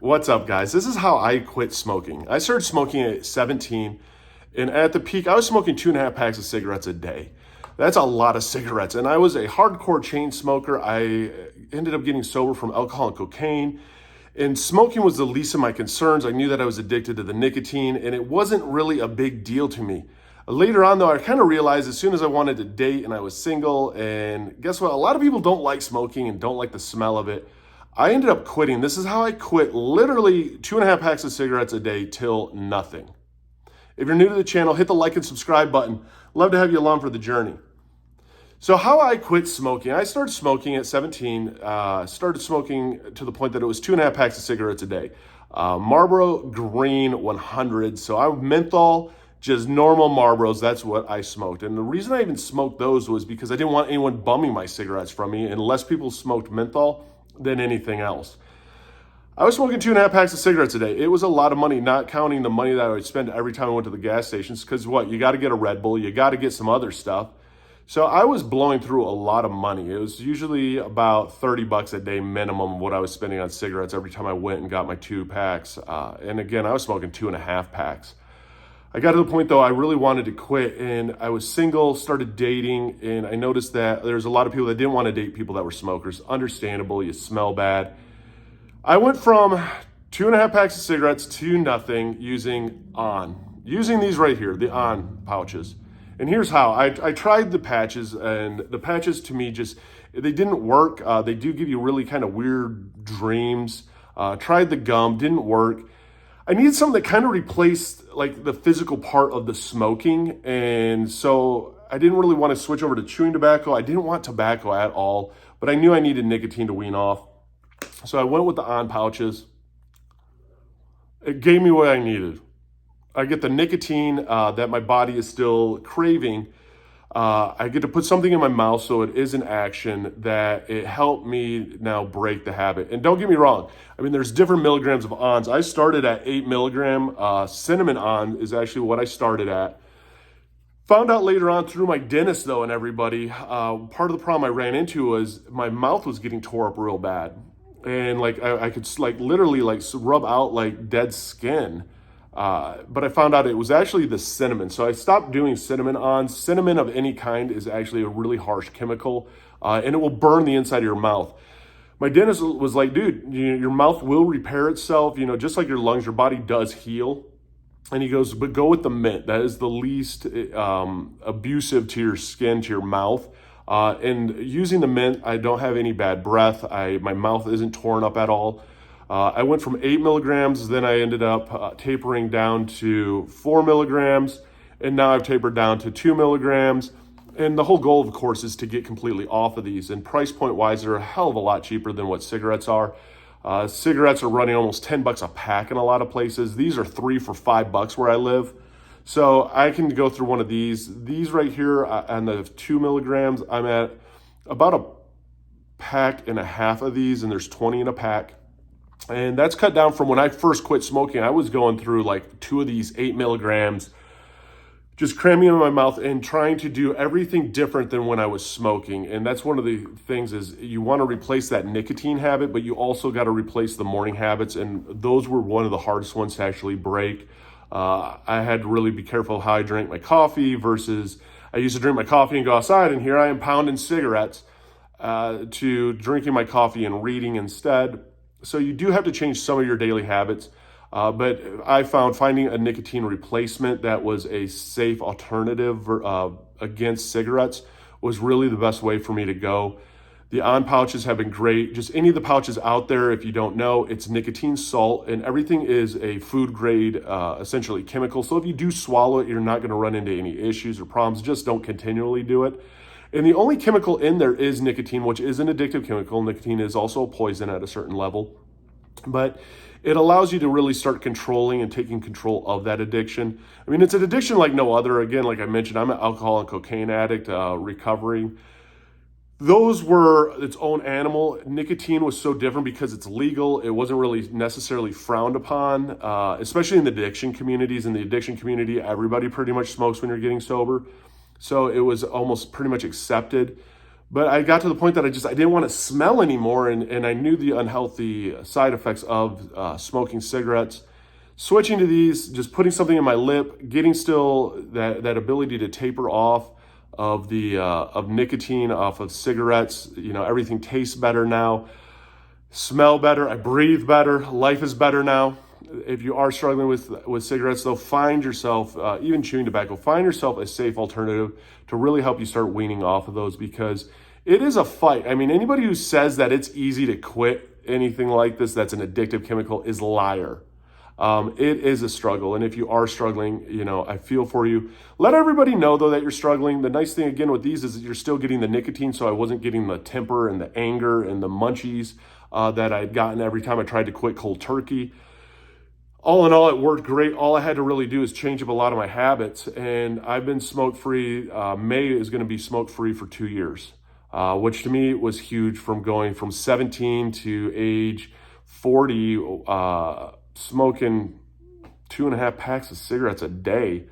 What's up, guys? This is how I quit smoking. I started smoking at 17, and at the peak, I was smoking 2.5 packs of cigarettes a day. That's a lot of cigarettes, and I was a hardcore chain smoker. I ended up getting sober from alcohol and cocaine, and smoking was the least of my concerns. I knew that I was addicted to the nicotine, and it wasn't really a big deal to me. Later on, though, I kind of realized as soon as I wanted to date and I was single, and guess what? A lot of people don't like smoking and don't like the smell of it. I ended up quitting. This is how I quit literally 2.5 packs of cigarettes a day till nothing. If you're new to the channel, hit the like and subscribe button. Love to have you along for the journey. So how I quit smoking, I started smoking at 17, started smoking to the point that it was 2.5 packs of cigarettes a day. Marlboro Green 100, so I menthol, just normal Marlboros, that's what I smoked. And the reason I even smoked those was because I didn't want anyone bumming my cigarettes from me, and less people smoked menthol than anything else. I was smoking 2.5 packs of cigarettes a day. It was a lot of money, not counting the money that I would spend every time I went to the gas stations, because what, you got to get a Red Bull, you got to get some other stuff. So I was blowing through a lot of money. It was usually about 30 bucks a day minimum what I was spending on cigarettes every time I went and got my 2 packs. And again, I was smoking 2.5 packs. I got to the point though, I really wanted to quit, and I was single, started dating, and I noticed that there's a lot of people that didn't want to date people that were smokers. Understandable, you smell bad. I went from 2.5 packs of cigarettes to nothing using these right here, the On pouches. And here's how. I tried the patches, and the patches to me they didn't work. They do give you really kind of weird dreams. Tried the gum, didn't work. I needed something that kind of replaced like the physical part of the smoking. And so I didn't really want to switch over to chewing tobacco. I didn't want tobacco at all, but I knew I needed nicotine to wean off. So I went with the On pouches. It gave me what I needed. I get the nicotine that my body is still craving. I get to put something in my mouth so it is an action that it helped me now break the habit. And don't get me wrong, I mean, there's different milligrams of Ons. I started at 8 milligram. Cinnamon On is actually what I started at. Found out later on through my dentist though and everybody, part of the problem I ran into was my mouth was getting tore up real bad. And like I could like literally like rub out like dead skin. But I found out it was actually the cinnamon. So I stopped doing cinnamon on. Cinnamon of any kind is actually a really harsh chemical, and it will burn the inside of your mouth. My dentist was like, dude, your mouth will repair itself, just like your lungs, your body does heal. And he goes, but go with the mint. That is the least abusive to your skin, to your mouth. And using the mint, I don't have any bad breath. My mouth isn't torn up at all. I went from 8 milligrams, then I ended up tapering down to 4 milligrams, and now I've tapered down to 2 milligrams. And the whole goal, of course, is to get completely off of these. And price point wise, they're a hell of a lot cheaper than what cigarettes are. Cigarettes are running almost 10 bucks a pack in a lot of places. These are 3 for $5 where I live. So I can go through one of these. These right here on the 2 milligrams, I'm at about a pack and a half of these, and there's 20 in a pack. And that's cut down from when I first quit smoking. I was going through like 2 of these 8 milligrams, just cramming them in my mouth and trying to do everything different than when I was smoking. And that's one of the things is you want to replace that nicotine habit, but you also got to replace the morning habits. And those were one of the hardest ones to actually break. I had to really be careful how I drank my coffee versus I used to drink my coffee and go outside, and here I am pounding cigarettes to drinking my coffee and reading instead. So you do have to change some of your daily habits, but I found finding a nicotine replacement that was a safe alternative against cigarettes was really the best way for me to go. The On pouches have been great. Just any of the pouches out there, if you don't know, it's nicotine salt, and everything is a food grade, essentially chemical. So if you do swallow it, you're not going to run into any issues or problems. Just don't continually do it. And the only chemical in there is nicotine, which is an addictive chemical. Nicotine is also a poison at a certain level, but it allows you to really start controlling and taking control of that addiction. I mean, it's an addiction like no other. Again, like I mentioned, I'm an alcohol and cocaine addict, recovering. Those were its own animal. Nicotine was so different because it's legal. It wasn't really necessarily frowned upon, especially in the addiction communities. In the addiction community, everybody pretty much smokes when you're getting sober. So it was almost pretty much accepted. But I got to the point that I didn't want to smell anymore, and I knew the unhealthy side effects of smoking cigarettes. Switching to these, just putting something in my lip, getting still that ability to taper off of the of nicotine off of cigarettes. You know, everything tastes better now, smell better, I breathe better, life is better now. If you are struggling with cigarettes, though, find yourself, even chewing tobacco, find yourself a safe alternative to really help you start weaning off of those, because it is a fight. I mean, anybody who says that it's easy to quit anything like this that's an addictive chemical is a liar. It is a struggle. And if you are struggling, you know, I feel for you. Let everybody know, though, that you're struggling. The nice thing, again, with these is that you're still getting the nicotine, so I wasn't getting the temper and the anger and the munchies that I'd gotten every time I tried to quit cold turkey. All in all, it worked great. All I had to really do is change up a lot of my habits, and I've been smoke-free. May is going to be smoke-free for 2 years, which to me was huge, from going from 17 to age 40, smoking 2.5 packs of cigarettes a day.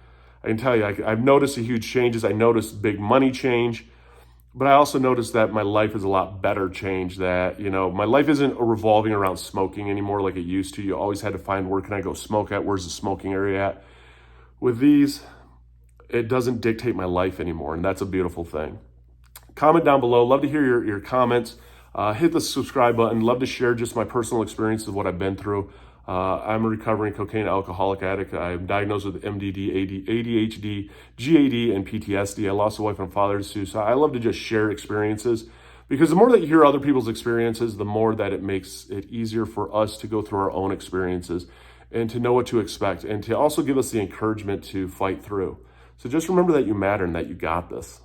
I can tell you, I've noticed a huge changes. I noticed big money change, but I also noticed that my life is a lot better change, that, you know, my life isn't revolving around smoking anymore like it used to. You always had to find, where can I go smoke at? Where's the smoking area at? With these, it doesn't dictate my life anymore, and that's a beautiful thing. Comment down below. Love to hear your comments. Hit the subscribe button. Love to share just my personal experience of what I've been through. I'm a recovering cocaine alcoholic addict. I'm diagnosed with MDD, ADHD, GAD, and PTSD. I lost a wife and father to suicide. I love to just share experiences, because the more that you hear other people's experiences, the more that it makes it easier for us to go through our own experiences and to know what to expect, and to also give us the encouragement to fight through. So just remember that you matter and that you got this.